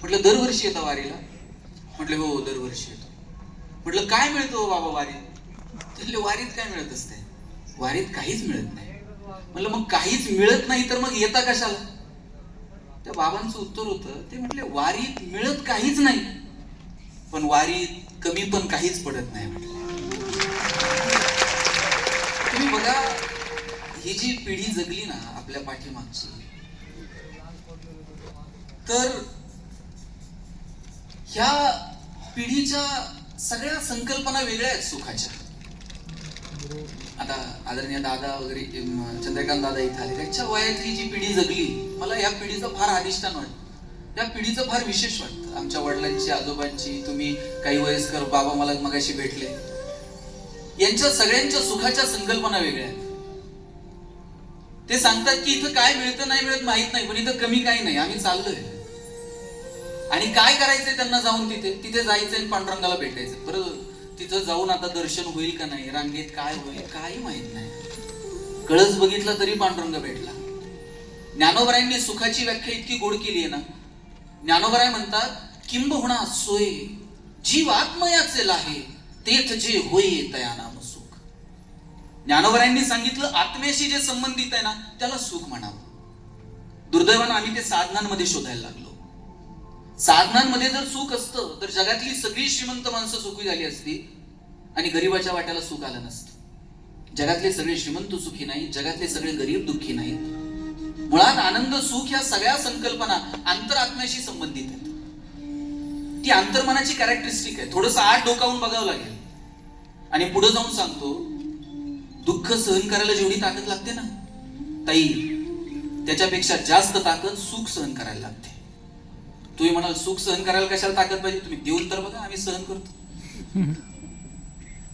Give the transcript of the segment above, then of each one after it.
म्हटलं दरवर्षी येता वारीला? म्हटलं हो दरवर्षी येतो. म्हटलं काय मिळतो बाबा वारीत? म्हटले वारीत काय मिळत असते? वारीत काहीच मिळत नाही. म्हटलं मग काहीच मिळत नाही तर मग येता कशाला? त्या बाबांचं उत्तर होतं, ते म्हटले वारीत मिळत काहीच नाही, पण वारीत कमी पण काहीच पडत नाही. म्हटलं तुम्ही बघा, ही जी पिढी जगली ना आपल्या पाठीमागची, तर ह्या पिढीच्या सगळ्या संकल्पना वेगळ्या आहेत सुखाच्या. आता आदरणीय दादा वगैरे चंद्रकांत दादा इथे आले, त्यांच्या वयातली जी पिढी जगली, मला या पिढीचं फार अधिष्ठान वाटतं, त्या पिढीचं फार विशेष वाटतं. आमच्या वडिलांची, आजोबांची, तुम्ही काही वयस्कर बाबा मला मगाशी भेटले, यांच्या सगळ्यांच्या सुखाच्या संकल्पना वेगळ्या आहेत. ते सांगतात की इथं काय मिळतं नाही मिळत माहित नाही, पण इथं कमी काही नाही, आम्ही चाललोय. आणि काय करायचंय त्यांना जाऊन तिथे जायचंय आणि पांडुरंगाला भेटायचं. बरं तिथं जाऊन आता दर्शन होईल का नाही, रांगेत काय होईल काही माहित नाही, कळस बघितला तरी पांडुरंग भेटला. ज्ञानोबरायांनी सुखाची व्याख्या इतकी गोड केली आहे ना. ज्ञानोबराय म्हणतात, किंबहुना सोय जीव आत्मयाचे लाहे, तेथ जे होय तया नाम सुख. ज्ञानोबरायांनी सांगितलं आत्म्याशी जे संबंधित आहे ना त्याला सुख म्हणावं. दुर्दैवानं आम्ही ते साधनांमध्ये शोधायला लागलो. साधनांमध्ये जर सुख असतं तर जगातली सगळी श्रीमंत माणसं सुखी झाली असती आणि गरीबाच्या वाट्याला सुख आलं नसतं. जगातले सगळे श्रीमंत सुखी नाहीत, जगातले सगळे गरीब दुःखी नाहीत. मुळात आनंद सुख या सगळ्या संकल्पना अंतरात्म्याशी संबंधित आहेत. ती अंतर्मनाची कॅरेक्टरिस्टिक आहे. थोडंसं आत डोकावून बघावं लागेल. आणि पुढे जाऊन सांगतो, दुःख सहन करायला जेवढी ताकद लागते ना ताई, त्याच्यापेक्षा जास्त ताकद सुख सहन करायला लागते. तुम्ही म्हणाल सुख सहन करायला कशाला ताकद पाहिजे? तुम्ही देऊन तर बघा, आम्ही सहन करतो.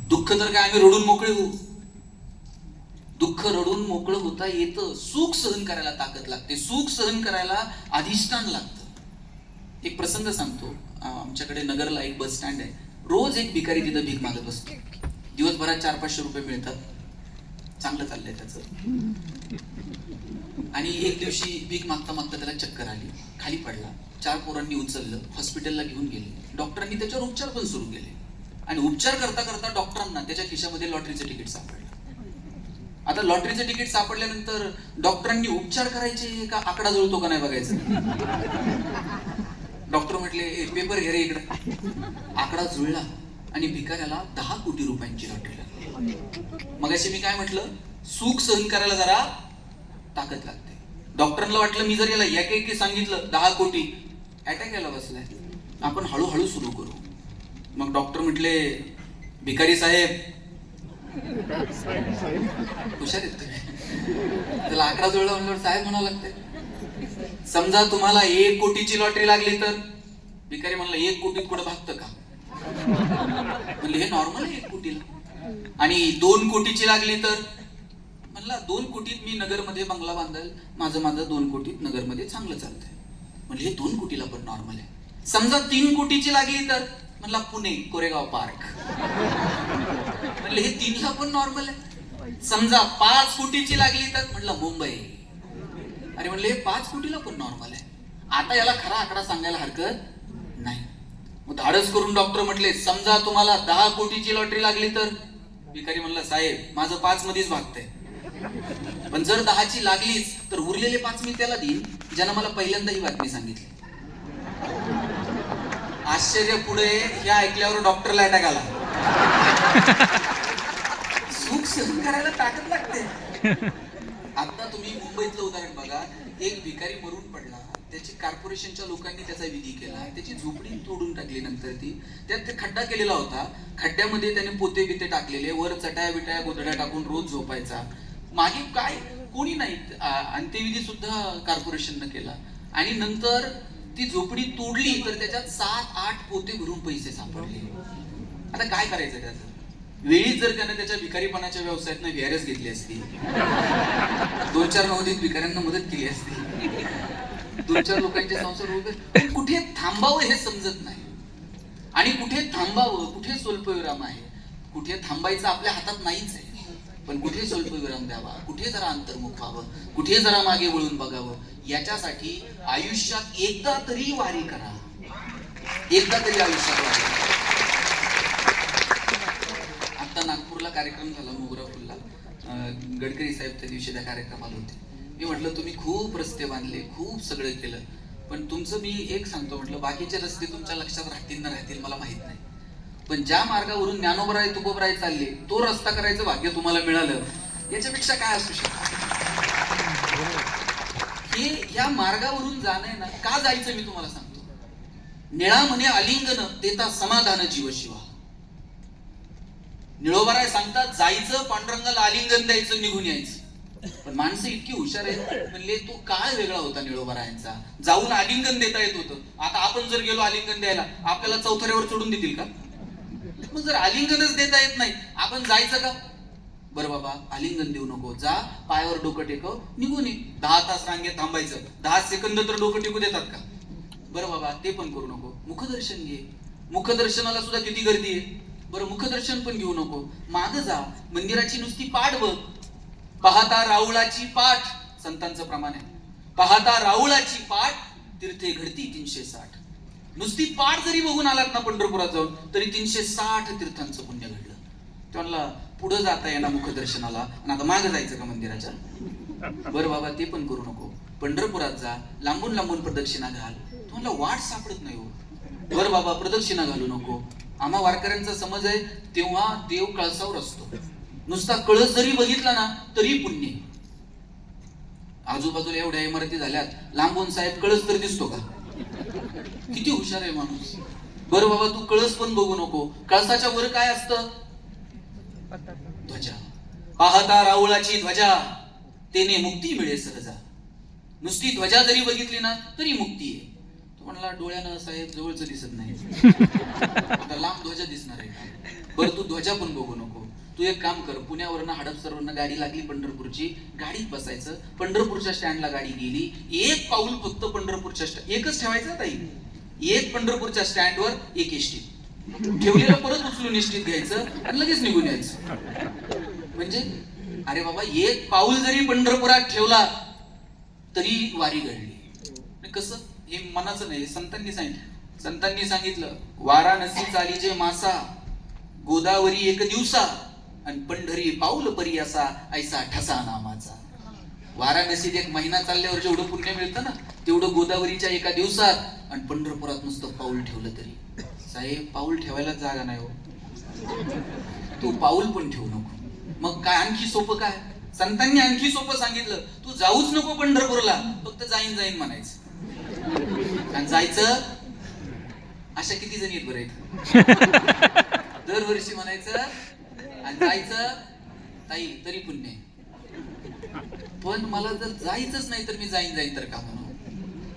दुःख तर काय आम्ही रडून मोकळे होऊ? दुःख रडून मोकळं होता येतं, सुख सहन करायला ताकद लागते, सुख सहन करायला अधिष्ठान लागतं. एक प्रसंग सांगतो. आमच्याकडे नगरला एक बस स्टँड आहे. रोज एक भिकारी तिथं भीक मागत असतो. दिवसभरात 400-500 रुपये मिळतात, चांगलं चाललंय त्याचं. आणि एक दिवशी भीक मागता मागता त्याला चक्कर आली, खाली पडला. 4 पोरांनी उचललं, हॉस्पिटलला घेऊन गेले. डॉक्टरांनी त्याच्यावर उपचार पण सुरू केले. आणि उपचार करता करता डॉक्टरांना त्याच्या खिशामध्ये लॉटरीचं तिकीट सापडलं. आता लॉटरीचं तिकीट सापडल्यानंतर डॉक्टरांनी उपचार करायचे का आकडा जुळतो का नाही बघायचं. डॉक्टर म्हटले पेपर घे रे इकडे. आकडा जुळला आणि भिकाऱ्याला 10 कोटी रुपयांची लॉटरी लागली. मगाशी मी काय म्हटलं, सुख सहन करायला जरा ताकद लागते. डॉक्टरांना वाटलं मी जर याला एक सांगितलं 10 कोटी, अटॅक यायला बसलाय, आपण हळूहळू सुरू करू. मग डॉक्टर म्हटले भिकारी साहेब, हुशार आहेत तुम्ही, त्याला आकडा जुळला म्हणल्यावर साहेब म्हणावं लागतंय. समजा तुम्हाला 1 कोटीची लॉटरी लागली तर? भिकारी म्हणला 1 कोटीत कुठं भागतं का? म्हणले हे नॉर्मल आहे 1 कोटीला. आणि 2 कोटीची लागली तर? म्हणला 2 कोटीत मी नगरमध्ये बंगला बांधेल, माझं 2 कोटीत नगरमध्ये चांगलं चालतंय. म्हणजे हे 2 कोटीला पण नॉर्मल आहे. समजा 3 कोटीची लागली तर? म्हणला पुणे, कोरेगाव पार्क. म्हणले हे 3ला पण नॉर्मल आहे. समजा 5 कोटीची लागली तर? म्हणलं मुंबई. अरे म्हणले हे 5 कोटीला पण नॉर्मल आहे. आता याला खरा आकडा सांगायला हरकत नाही. मग धाडस करून डॉक्टर म्हटले समजा तुम्हाला 10 कोटीची लॉटरी लागली तर? भिकारी म्हणला साहेब माझं 5 मध्येच भागतंय, पण जर 10ची लागलीच तर उरलेले 5 मी त्याला देईन ज्यानं मला पहिल्यांदा ही बातमी सांगितली. आश्चर्य पुढे हे ऐकल्यावर डॉक्टरला अटॅक आला. सुख सहन करायला ताकद लागते. आता तुम्ही मुंबईतलं उदाहरण बघा. एक भिकारी मरून पडला, त्याची कॉर्पोरेशनच्या लोकांनी त्याचा विधी केला, त्याची झोपडी तोडून टाकली. नंतर त्यात ते खड्डा केलेला होता, खड्ड्यामध्ये त्याने पोते बिते टाकलेले, वर चटाया बिटाया गोधड्या टाकून रोज झोपायचा. मागे काय कोणी नाही, अंत्यविधी सुद्धा कॉर्पोरेशननं केला. आणि नंतर ती झोपडी तोडली तर त्याच्यात 7-8 पोते भरून पैसे सापडले. आता काय करायचं त्याचं? वेळीच जर त्याने त्याच्या भिकारीपणाच्या व्यवसायातनं व्हीआरएस घेतली असती, 2-4 नवोदित भिकाऱ्यांना मदत केली असती, 2-4 लोकांचे संसार वगैरे. कुठे थांबावं हे समजत नाही. आणि कुठे थांबावं, कुठे स्वल्पविराम आहे, कुठे थांबायचं आपल्या हातात नाहीच आहे. पण कुठे स्वल्पविराम द्यावा, कुठे जरा अंतर्मुख व्हावं, कुठे जरा मागे वळून बघावं, याच्यासाठी आयुष्यात एकदा तरी वारी करा. एकदा तरी आयुष्यात वाटलं. आता नागपूरला कार्यक्रम झाला मोगरा फुलला, गडकरी साहेब त्या दिवशी त्या कार्यक्रमाला होते. मी म्हटलं तुम्ही खूप रस्ते बांधले, खूप सगळं केलं, पण तुमचं मी एक सांगतो म्हटलं, बाकीचे रस्ते तुमच्या लक्षात राहतील ना राहतील मला माहित नाही, पण ज्या मार्गावरून ज्ञानोबराय तुकोबराय चालले तो रस्ता करायचं भाग्य तुम्हाला मिळालं, याच्यापेक्षा काय असू शकतं. हे या मार्गावरून जाणं ना, का जायचं मी तुम्हाला सांगतो. निळा म्हणे आलिंगन देता समाधान जीव शिवा. निळोबाराय सांगतात जायचं पांडुरंगाला आलिंगन द्यायचं निघून यायचं. पण माणसं इतकी हुशार आहेत, म्हणले तो काळ वेगळा होता निळोबारायांचा, जाऊन आलिंगन देता येत होतं. आता आपण जर गेलो आलिंगन द्यायला, आपल्याला चौथऱ्यावर चढून देतील का. मग जर आलिंगनच देता येत नाही, आपण जायचं का. बरं बाबा आलिंगन देऊ नको, जा पायावर डोकं टेकव निघून ये. 10 तास रांगेत थांबायचं, 10 सेकंद तर डोकं टेकू देतात का. बरं बाबा ते पण करू नको, मुखदर्शन घे. मुखदर्शनाला सुद्धा किती गर्दी आहे. बरं मुखदर्शन पण घेऊ नको, माग जा, मंदिराची नुसती पाठ बघ. पाहता राऊळाची पाठ, संतांचं प्रमाण आहे, पाहता राऊळाची पाठ तीर्थे घडती 360. नुसती पाठ जरी बघून आलात ना पंढरपुरात जाऊन, तरी 360 तीर्थांचं पुण्य घडलं. त्यांना पुढे जाता येणार मुखदर्शनाला, आणि आता मागे जायचं का मंदिराच्या. बरं बाबा ते पण करू नको, पंढरपुरात जा, लांबून लांबून प्रदक्षिणा घाल, तुम्हाला वाट सापडत नाही हो. बरं बाबा प्रदक्षिणा घालू नको. आम्हा वारकऱ्यांचा समज आहे तेव्हा देव कळसावर असतो, नुसता कळस जरी बघितला ना तरी पुण्य. आजूबाजूला एवढ्या इमारती झाल्यात, लांबून साहेब कळस तर दिसतो का. किती हुशार आहे माणूस. बरं बाबा तू कळस पण बघू नको, कळसाच्या वर काय असतं, ध्वजा. पाहता राऊळाची ध्वजा तेने मुक्ती मिळे सहजा. नुसती ध्वजा जरी बघितली ना तरी मुक्ती आहे. तो म्हणला डोळ्यानं साहेब जवळच दिसत नाही, आता लांब ध्वजा दिसणार आहे. बरं तू ध्वजा पण बघू नको, तू एक काम कर, पुण्यावरनं हडपसरवरनं गाडी लागली पंढरपूरची, गाडीत बसायचं, पंढरपूरच्या स्टँडला गाडी गेली, एक पाऊल फक्त पंढरपूरच्या एकच ठेवायचं ताई, एक पंढरपूरच्या स्टँडवर एक एसटी ठेवलेलं परत उचलून एसटीत घ्यायचं आणि लगेच निघून यायचं. म्हणजे अरे बाबा एक पाऊल जरी पंढरपुरात ठेवला तरी वारी घडली. कसं हे मनाचं नाही, संतांनी सांगितलं. संतांनी सांगितलं वाराणसी चाली जे मासा, गोदावरी एक दिवसा, आणि पंढरी पाऊल परी असा ऐसा ठसा नामाचा. वाराणसीत 1 महिना चालल्यावर जेवढं पुण्य मिळतं ना तेवढं गोदावरीच्या एका दिवसात, आणि पंढरपुरात नुसतं पाऊल ठेवलं तरी. साहेब पाऊल ठेवायला जागा नाही हो, तू पाऊल पण ठेवू नको. मग काय आणखी सोपं काय, संतांनी आणखी सोपं सांगितलं, तू जाऊच नको पंढरपूरला, फक्त जाईन जाईन म्हणायचं. आणि जायचं अशा किती जणी आहेत बरं इथं, दरवर्षी म्हणायचं आणि जायचं ताई तरी पुण्य. पण मला जर जायचंच नाही तर मी जाईन जाईन तर का म्हणू.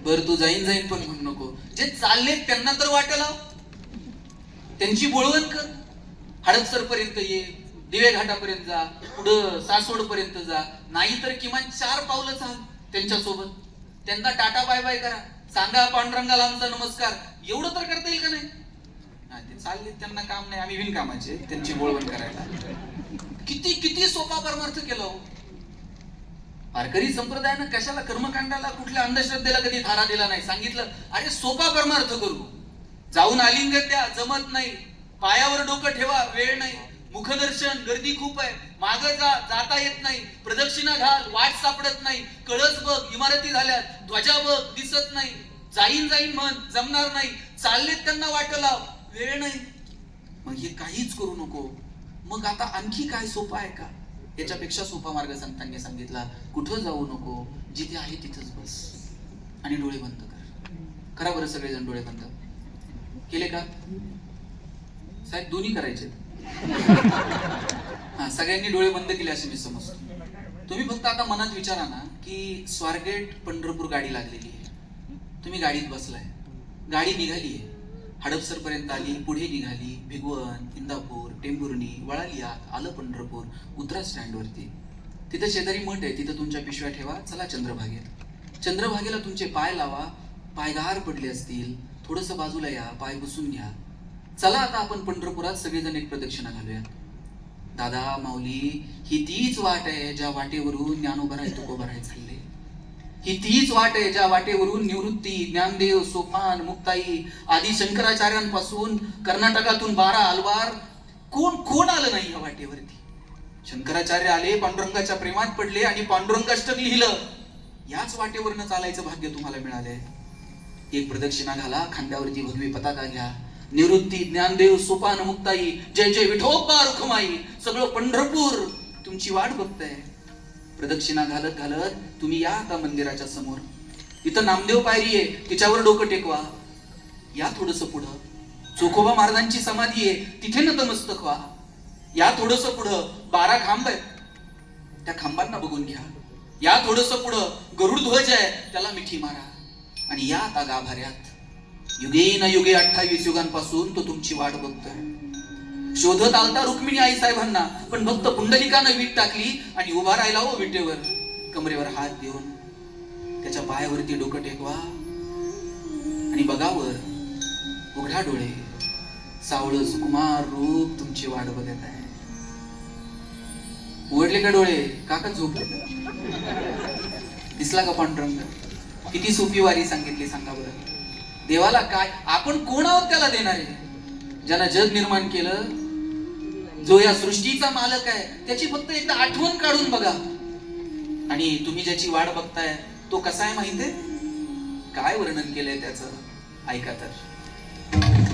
बरं तू जाईन जाईन पण म्हणू नको, जे चाललेत त्यांना तर वाटेल, त्यांची बोळवण कर. हडपसर पर्यंत ये, दिवे घाटापर्यंत जा, पुढं सासवड पर्यंत जा, नाही तर किमान 4 पावलं चाल त्यांच्यासोबत. त्यांना टाटा बाय बाय करा, सांगा पांडुरंगाला आमचा नमस्कार, एवढं तर करता येईल का नाही. ते चालले त्यांना काम नाही, आम्ही बिनकामाचे त्यांची बोळवण करायला. किती किती सोपा परमार्थ केला हो. वारकरी संप्रदायानं कशाला कर्मकांडाला कुठल्या अंधश्रद्धेला कधी धारा दिला नाही. सांगितलं अरे सोपा परमार्थ करू, जाऊन आलिंगन द्या जमत नाही, पायावर डोकं ठेवा वेळ नाही, मुखदर्शन गर्दी खूप आहे, माग जा जाता येत नाही, प्रदक्षिणा घाल वाट सापडत नाही, कळस बघ इमारती झाल्यात, ध्वजा बघ दिसत नाही, जाईन जाईन म्हण जमणार नाही, चाललेत त्यांना वाट लाव वेळ नाही. मग हे काहीच करू नको. मग आता आणखी काय सोपं आहे का. याच्यापेक्षा सोपा मार्ग संतांनी सांगितला. कुठं जाऊ नको, जिथे आहे तिथंच बस आणि डोळे बंद कर. करा बरं सगळेजण डोळे बंद केले का साहेब. दोन्ही करायचे. हा सगळ्यांनी डोळे बंद केले असे मी समजतो. तुम्ही फक्त आता मनात विचारा ना की स्वारगेट पंढरपूर गाडी लागलेली आहे, तुम्ही गाडीत बसलाय, गाडी निघाली आहे, हडपसर पर्यंत आली, पुढे निघाली, भिगवण, इंदापूर, टेंभुर्णी, वळाली आत, आलं पंढरपूर, उतरा स्टँड वरती. तिथं शेजारी मठ आहे, तिथं तुमच्या पिशव्या ठेवा, चला चंद्रभागेत. चंद्रभागेला तुमचे पाय लावा, पाय गार पडले असतील, थोडस बाजूला या, पाय बसून घ्या. चला आता आपण पंढरपुरात सगळेजण एक प्रदक्षिणा घालूया. दादा माऊली ही तीच वाट आहे ज्या वाटेवरून ज्ञानोबराय तुकोबराय चालले. ही तीच वाट आहे ज्या वाटेवरून निवृत्ती, ज्ञानदेव, सोपान, मुक्ताई आदी शंकराचार्यांपासून कर्नाटकातून 12 आलवार कोण आलं नाही या वाटेवरती. शंकराचार्य आले, पांडुरंगाच्या प्रेमात पडले आणि पांडुरंगाष्टक लिहिलं. याच वाटेवरनं चालायचं भाग्य तुम्हाला मिळालंय. एक प्रदक्षिणा घाला, खांद्यावरती भगवी पताका घ्या. निवृत्ती, ज्ञानदेव, सोपान, मुक्ताई, जय जय विठोबा रुखमाई, सगळं पंढरपूर तुमची वाट बघतंय. प्रदक्षिणा घालत घालत तुम्ही या आता मंदिराच्या समोर. इथं नामदेव पायरी आहे, तिच्यावर डोकं टेकवा. या थोडस पुढं चोखोबा महाराजांची समाधी आहे, तिथे नतमस्तक व्हा. या थोडस पुढं 12 खांब आहेत, त्या खांबांना बघून घ्या. या थोडस पुढं गरुड ध्वज आहे, त्याला मिठी मारा. आणि या आता गाभाऱ्यात युगे न युगे 28 युगांपासून तो तुमची वाट बघतोय. शोधत आलता रुक्मिणी आई साहेबांना, पण भक्त पुंडलिकानं वीट टाकली आणि उभा राहिला हो विटेवर. कमरेवर हात देऊन त्याच्या पायावरती डोकं टेकवा आणि बघावर उघडा डोळे. सावळ सुकुमार रूप तुमची वाट बघत आहे. उघडले का डोळे? काका झोपले? दिसला का पांडुरंग? किती सोपी वारी सांगितली सांगा बरं. देवाला काय आपण कोण आहोत त्याला देणारे? ज्यानं जग निर्माण केलं, जो या सृष्टीचा मालक आहे, त्याची फक्त एकदा आठवण काढून बघा. आणि तुम्ही ज्याची वाट बघताय तो कसा आहे माहितीये? काय वर्णन केलंय त्याचं ऐका तर.